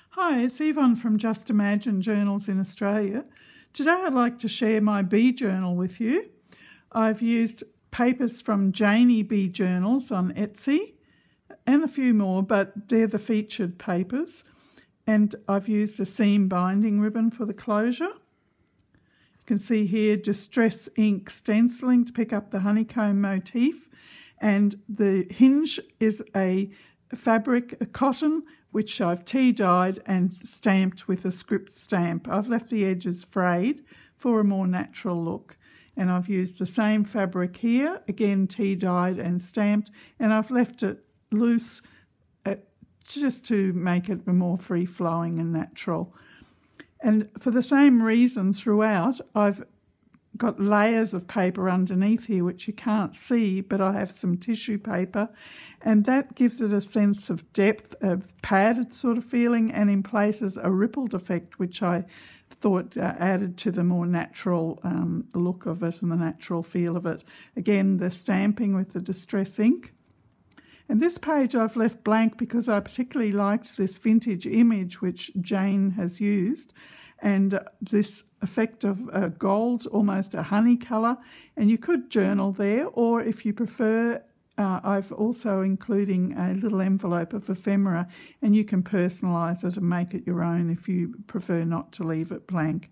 Hi, it's Yvonne from Just Imagine Journals in Australia. Today I'd like to share my bee journal with you. I've used papers from Janie Bee Journals on Etsy and a few more, but they're the featured papers. And I've used a seam binding ribbon for the closure. You can see here distress ink stenciling to pick up the honeycomb motif, and the hinge is a fabric, a cotton, which I've tea dyed and stamped with a script stamp. I've left the edges frayed for a more natural look. And I've used the same fabric here, again tea dyed and stamped, and I've left it loose just to make it more free-flowing and natural. And for the same reason throughout, I've got layers of paper underneath here which you can't see, but I have some tissue paper, and that gives it a sense of depth, a padded sort of feeling, and in places a rippled effect, which I thought added to the more natural look of it and the natural feel of it. Again, the stamping with the distress ink. And this page I've left blank because I particularly liked this vintage image which Jane has used, and this effect of gold, almost a honey colour, and you could journal there, or if you prefer, I've also including a little envelope of ephemera, and you can personalise it and make it your own if you prefer not to leave it blank.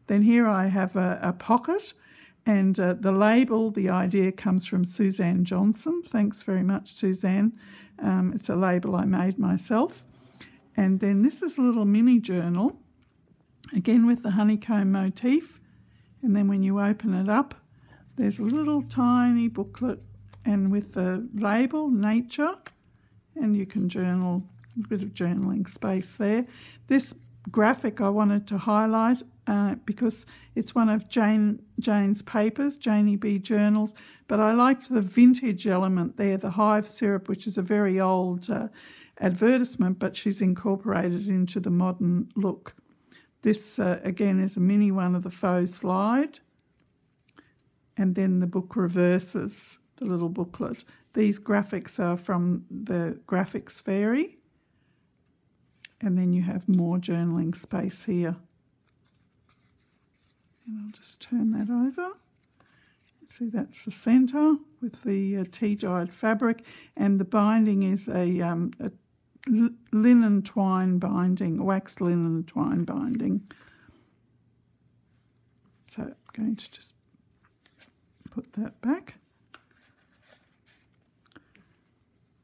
Then here I have a pocket, and the label, the idea comes from Suzanne Johnson. Thanks very much, Suzanne. It's a label I made myself. And then this is a little mini journal, again with the honeycomb motif, and then when you open it up, there's a little tiny booklet, and with the label, Nature, and you can journal, a bit of journaling space there. This graphic I wanted to highlight because it's one of Jane's papers, Janie Bee Journals, but I liked the vintage element there, the hive syrup, which is a very old advertisement, but she's incorporated into the modern look. This, again, is a mini one of the faux slide. And then the book reverses, the little booklet. These graphics are from the Graphics Fairy. And then you have more journaling space here. And I'll just turn that over. See, that's the centre with the tea-dyed fabric. And the binding is a linen twine binding, waxed linen twine binding. So I'm going to just put that back.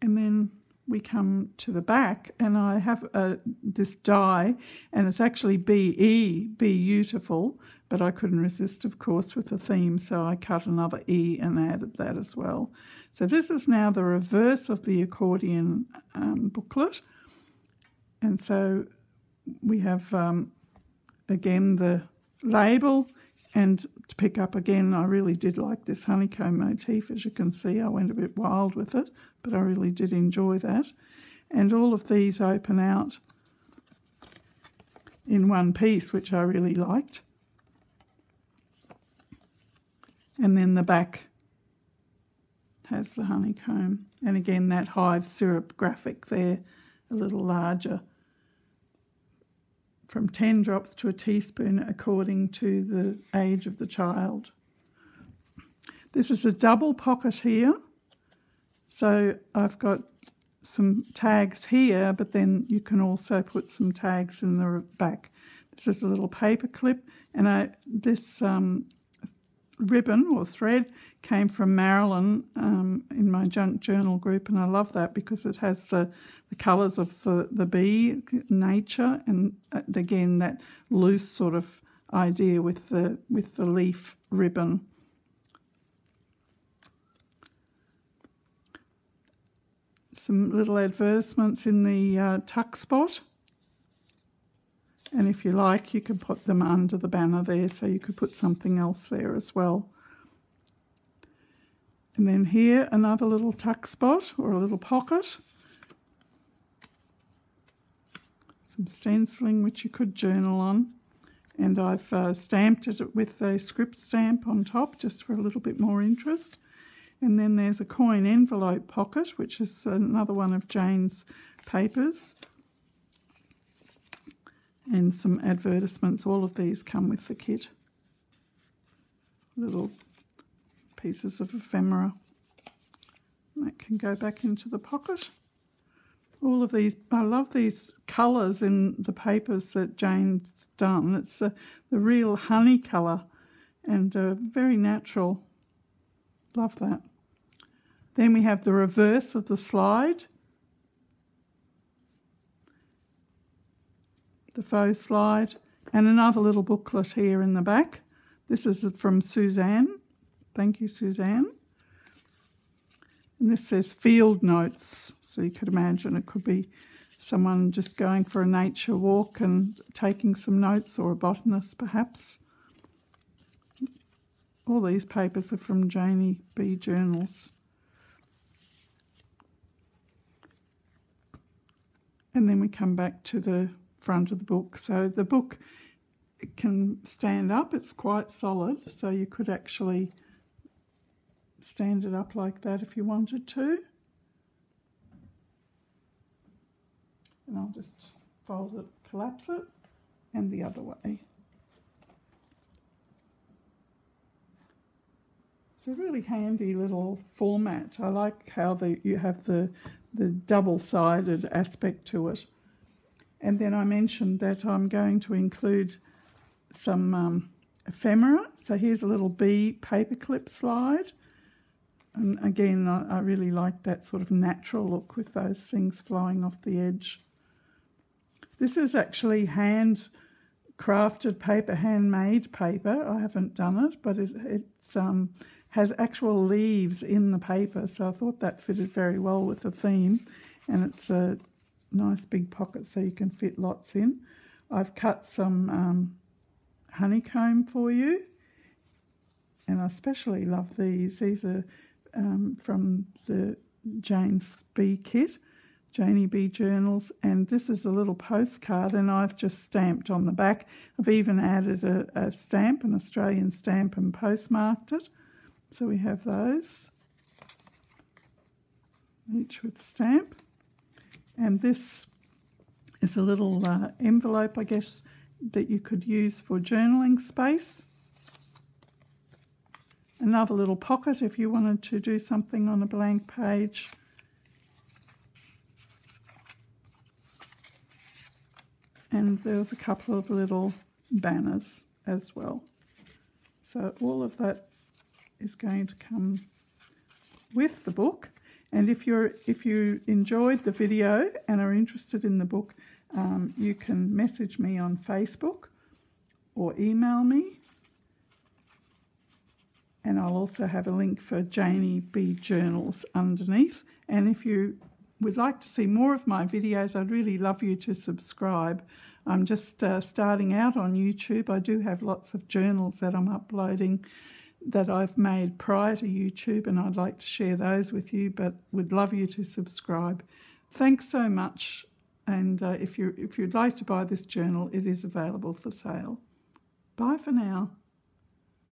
And then we come to the back, and I have this die, and it's actually Be Beautiful, but I couldn't resist, of course, with the theme, so I cut another E and added that as well. So this is now the reverse of the accordion booklet, and so we have, again, the label, and to pick up again, I really did like this honeycomb motif. As you can see, I went a bit wild with it, but I really did enjoy that. And all of these open out in one piece, which I really liked. And then the back has the honeycomb. And again, that hive syrup graphic there, a little larger. From 10 drops to a teaspoon according to the age of the child. This is a double pocket here. So I've got some tags here, but then you can also put some tags in the back. This is a little paper clip, and this ribbon or thread came from Marilyn in my junk journal group, and I love that because it has the colours of the bee, nature, and again that loose sort of idea with the leaf ribbon. Some little advertisements in the tuck spot. And if you like, you can put them under the banner there, so you could put something else there as well. And then here, another little tuck spot or a little pocket. Some stenciling, which you could journal on. And I've stamped it with a script stamp on top, just for a little bit more interest. And then there's a coin envelope pocket, which is another one of Jane's papers. and some advertisements. All of these come with the kit. Little pieces of ephemera. That can go back into the pocket. All of these, I love these colours in the papers that Jane's done. It's the real honey colour and very natural. Love that. Then we have the reverse of the slide. The faux slide. And another little booklet here in the back. This is from Suzanne. Thank you, Suzanne. And this says field notes. So you could imagine it could be someone just going for a nature walk and taking some notes, or a botanist perhaps. All these papers are from Janie B Journals. And then we come back to the front of the book. So the book can stand up. It's quite solid, so you could actually stand it up like that if you wanted to. And I'll just fold it, collapse it, and the other way. It's a really handy little format. I like how you have the double-sided aspect to it. And then I mentioned that I'm going to include some ephemera. So here's a little bee paperclip slide. And again, I really like that sort of natural look with those things flowing off the edge. This is actually hand-crafted paper, handmade paper. I haven't done it, but it has actual leaves in the paper, so I thought that fitted very well with the theme. And it's a nice big pocket so you can fit lots in. I've cut some honeycomb for you, and I especially love these. These are from the Jane's Bee kit, Janie B Journals, and this is a little postcard, and I've just stamped on the back. I've even added a stamp, an Australian stamp, and postmarked it. So we have those, each with stamp. And this is a little envelope, I guess, that you could use for journaling space. Another little pocket if you wanted to do something on a blank page. And there's a couple of little banners as well. So all of that is going to come with the book. And if you enjoyed the video and are interested in the book, you can message me on Facebook or email me. And I'll also have a link for Janie B Journals underneath. And if you would like to see more of my videos, I'd really love you to subscribe. I'm just starting out on YouTube. I do have lots of journals that I'm uploading that I've made prior to YouTube, and I'd like to share those with you, but would love you to subscribe. Thanks so much, and if you'd like to buy this journal, it is available for sale. Bye for now.